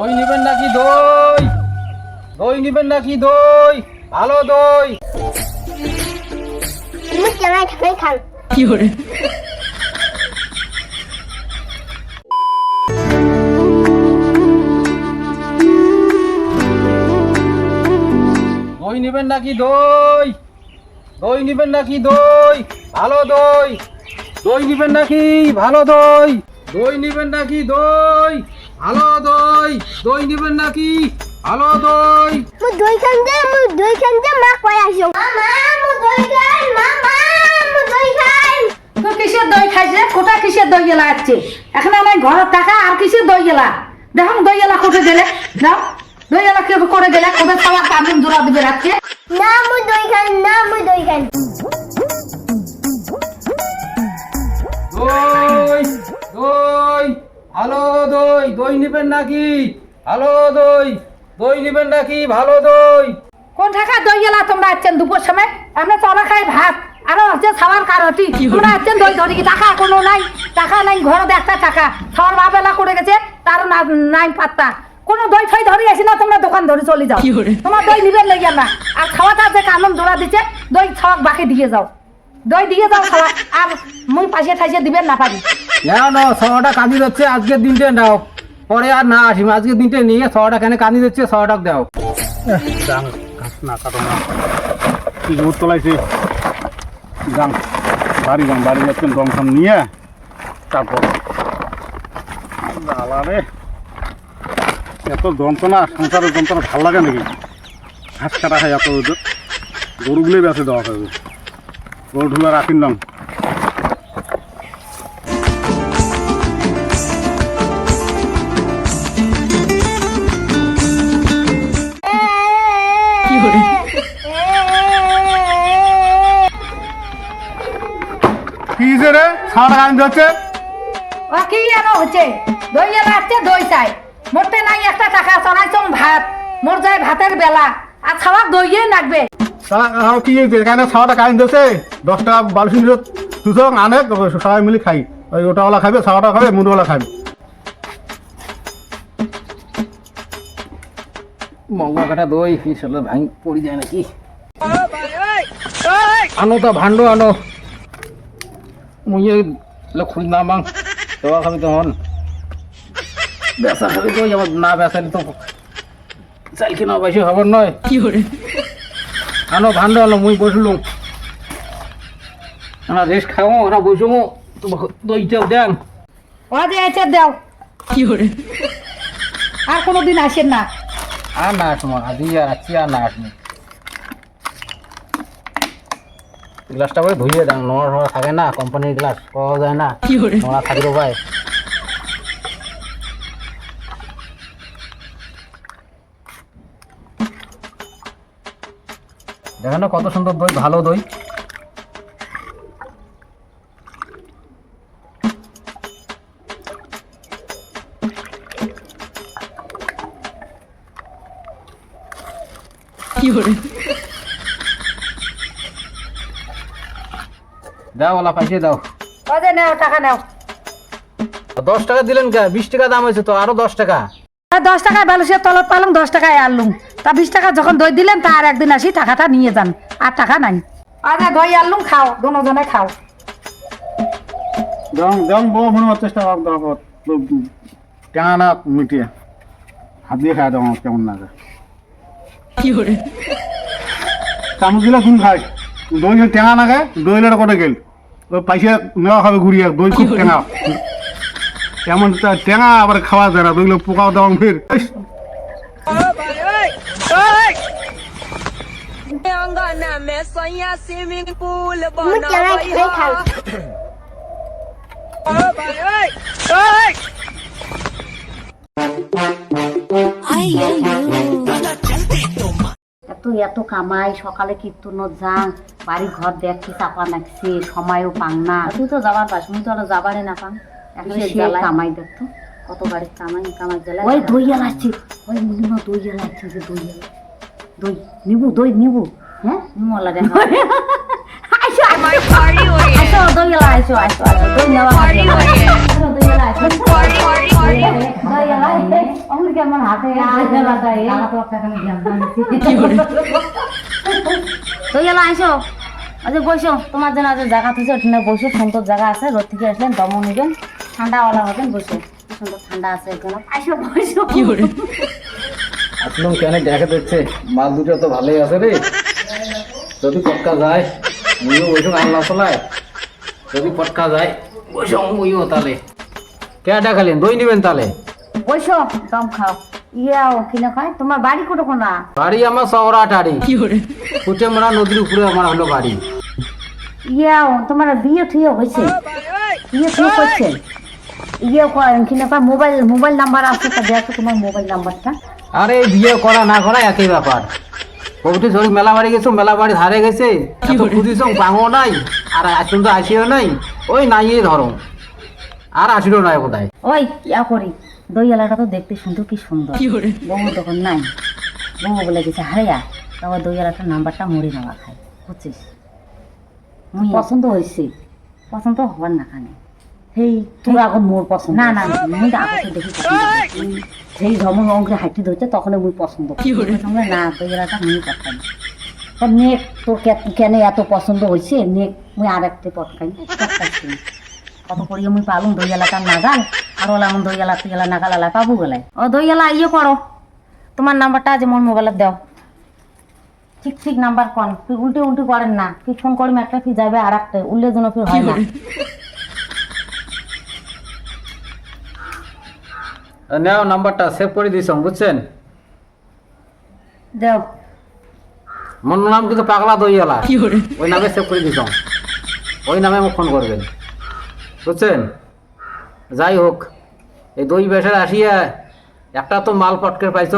দই নেবেন নাকি দই? দই নেবেন নাকি দই? ভালো দই। তুমি কেনাই ঠাকাই খান। কি করে? দই নেবেন নাকি দই? দই নেবেন নাকি দই? ভালো দই। দই নেবেন নাকি? ভালো দই। দই নেবেন নাকি দই? ভালো দই। দই নেবেন নাকি? ভালো দই। মু দই খান দে মা কই আসো। মামা মু দই খাই মামা মু দই খাই। তো কিসের দই খাইছে? কোটা কিসের দই গেলা আছে? এখন আমার ঘরের টাকা আর কিসের দই গেলা? দেখো দই গেলা কোটে দিলে দাও। দই গেলা কি করে দিলে? কোটা খাওয়া কামড় জোড়া দিবে রাখছে। না মু দই খাই না মু দই খাই। দই দই ভালো দই। দই নেবেন নাকি? ভালো দই। দই নেবেন নাকি? ভালো দই। কোন টাকা দই গেলা তোমরা আছেন দুপুর সময়? আমরা চলা খাই ভাত আরো হচ্ছে খাওয়ার কারটি তোমরা আছেন দই ধরি কি টাকা কোনো নাই? টাকা নাই ঘরে একটা টাকা খাওয়ার বাবেলা করে গেছে তার নাই পাত্তা। কোনো দই ঠই ধরে আসি না তোমরা দোকান ধরে চলে যাও। তোমার দই নিবেন লেগে না আর খাওয়াটা যে কানন জোড়া দিচ্ছে দই খাওয়া বাকি দিয়ে যাও। দই দিয়ে যাও খাওয়া আর মুখ পাশে ঠাইসে দিবেন না পারি। নাও নাও, শহরটা কাঁদি যাচ্ছে, আজকের দিনটা নাও, পরে আর না আসি। আজকের দিনটা নিয়ে শহরটা কেন কাঁদি যাচ্ছে, শহরটা দাও। না কাটো না, কি জোর তোলাইছে। যান বাড়ি যান, বাড়ি যাচ্ছেন দমসম নিয়ে তারপর রে এত যন্ত্রণা, সংসারের যন্ত্রণা ভাল লাগে নাকি? ঘাস কাটা খাই এত গরুগুলোই বেঁচে দেওয়া হবে। গরু ঢুলা রাখিন নাম কি করে? কি রে সারা গান যাচ্ছে। ও কি যেন হচ্ছে? দই এলা আছে দই চাই, মোটে নাই একটা টাকা চড়াইছং ভাত, মোর যায় ভাতের বেলা আর খাওয়া দইয়ে লাগবে। কি কেন সারাটা কারেন্ট দিচ্ছে? 10 টাকা বালুসিন দুশো আনে, সবাই মিলে খাই। ওই ওটাওয়ালা খাবে, সারাটা খাবে, মুড়োওয়ালা খাবে। মঙ্গা কাটা দই ফিসলে ভাঙ পড়ি যায় নাকি? আনো তো ভাণ্ড আনো, মুই খুঁজ না মাং দেওয়া খাবি তখন বেচা খাবি তো, আমার না বেচালি তো চাল কিনা বেশি খবর নয়। কি করে? আনো ভাণ্ড আনো, মুই বসলুম আমরা রেস্ট খাও, ওরা বসুমো তো দইটাও দেন। ও যে আছে দাও। কি করে? আর কোনোদিন আসেন না। আর না আসবো, আজই আর আছি, আর না আসবো। গ্লাসটা করে ধুইয়ে দেন, নোংরা থাকে না, কোম্পানির গ্লাস পাওয়া যায় না, কি করে? নোংরা থাকবে ভাই। দেখেন না কত সুন্দর দই, ভালো দই। কি করে? দাও ওলা পাইছে দাও। ও যে নাও টাকা নাও। 10 টাকা দিলেন কে? 20 টাকা দাম হয়েছে তো, আরো 10 টাকা। 10 টাকায় বালুসের তলব পালাম, 10 টাকায় আনলুম। তা 20 টাকা যখন দই দিলেন তা আর একদিন আসি টাকাটা নিয়ে যান, আর টাকা নাই। আচ্ছা দই আনলুম, খাও দুজনে খাও। যেমন বউ মনে হচ্ছে চেষ্টা টেঙা না মিটিয়ে হাত দিয়ে খাওয়া দাও, কেমন না যায়। কি করে? চামচ দিলে কোন খায়? দই টেঙা না খায়, দইলে করে গেল ওই পয়সা নেওয়া হবে ঘুরিয়ে। দই খুব টেঙা, এমন টেঙা আবার খাওয়া যায় না, দইগুলো পোকাও দেওয়া ফির। তুমি কেনাই ঠাকাই খান। এত এত কামাই, সকালে কীর্তন যা, বাড়ি ঘর দেখছি চাপা নাকছে, সময়ও পাং না। তুই তো যাবার পাস, মুই তো আর যাবারে না পাং। এখন কামাই দেখতো কত বাড়ির কামাই, কামাই জ্বালা। ওই দই এলা আছে, ওই নিমা দই এলা আছে, যে দই এলা দই নিবু, দই নিবু। হ্যাঁ নিমলা দেখো। আসো আসো দই এলা, আসো আসো আসো দই নেওয়া, দই এলা আসো। অমনি কেমন হাতে তুই এলা আইসো আজ বসো তোমার জন্য আজ জায়গা থেকে ওখানে বসে সুন্দর জায়গা আছে রোদ থেকে আসলেন দমন নেবেন ঠান্ডাওয়ালা হবেন বসে সুন্দর ঠান্ডা আছে এখানে আইসো বসো আসলাম কেন দেখা দিচ্ছে মাল দুটো তো ভালোই আছে রে যদি পটকা যায় মুইও ওইসব আল্লাহ চলায় যদি পটকা যায় ওইসব মুইও তাহলে কে দেখালেন দই নিবেন তাহলে বসো দম খাও ইয়াও কিনা খায় তোমার বাড়ি কোটো কোনা বাড়ি আমার শহরাটারি কুটেমরা নদীর উপরে আমার হলো বাড়ি ইয়াও তোমার বিয়ে থুয়ে হয়েছে বিয়ে থুয়ে করছে ইয়ে কিনা খায় মোবাইল নাম্বার আছে তা দেখো তোমার মোবাইল নাম্বারটা আরে বিয়ে করা না করা একই ব্যাপার বউটি ধরি মেলা বাড়ি গেছো মেলা বাড়ি হারে গেছে খুঁজিস পাঙো নাই আর এখন তো আসিও নাই ওই নাই ধরো আর আসিল নাই কোথায় ওই ইয়া করি দই এলাটা তো দেখতে সুন্দর কি সুন্দর বউ তখন নাই বউ বলে গেছে হারিয়া তারপর দই এলাটার নাম্বারটা মুড়ি নেওয়া খায় বুঝছিস পছন্দ হয়েছে পছন্দ হবার না খানে সেই তোর এখন মোর পছন্দ না না মুই আগে দেখি সেই ধর্ম অঙ্কে হাঁটি ধরছে তখন মুই পছন্দ সঙ্গে না দই এলাটা মুই পটকাই তা নেক তোর কেন এত পছন্দ হয়েছে নেক মুই আর একটা পটকাই পটকাইছি কত করিয়ে মুই পালুম দই এলাকার নাগাল আর ওলা এমন দই এলা তুই এলা নাগাল এলা পাবো গেলাই ও দই এলা ইয়ে করো তোমার নাম্বারটা আজ মোর মোবাইলে দাও ঠিক ঠিক নাম্বার কন তুই উল্টি করেন না তুই ফোন করবি একটা ফি যাবে আর একটা উল্লে যেন ফির হয় না নাও নাম্বারটা সেভ করে দিছ বুঝছেন দেও মন নাম কিন্তু পাগলা দইয়ালা ওই নামে সেভ করে দিছ ওই নামে আমাকে ফোন করবেন বুঝছেন যাই হোক এই দই বেসার আসিয়া একটা তো মাল পটকে পাইছ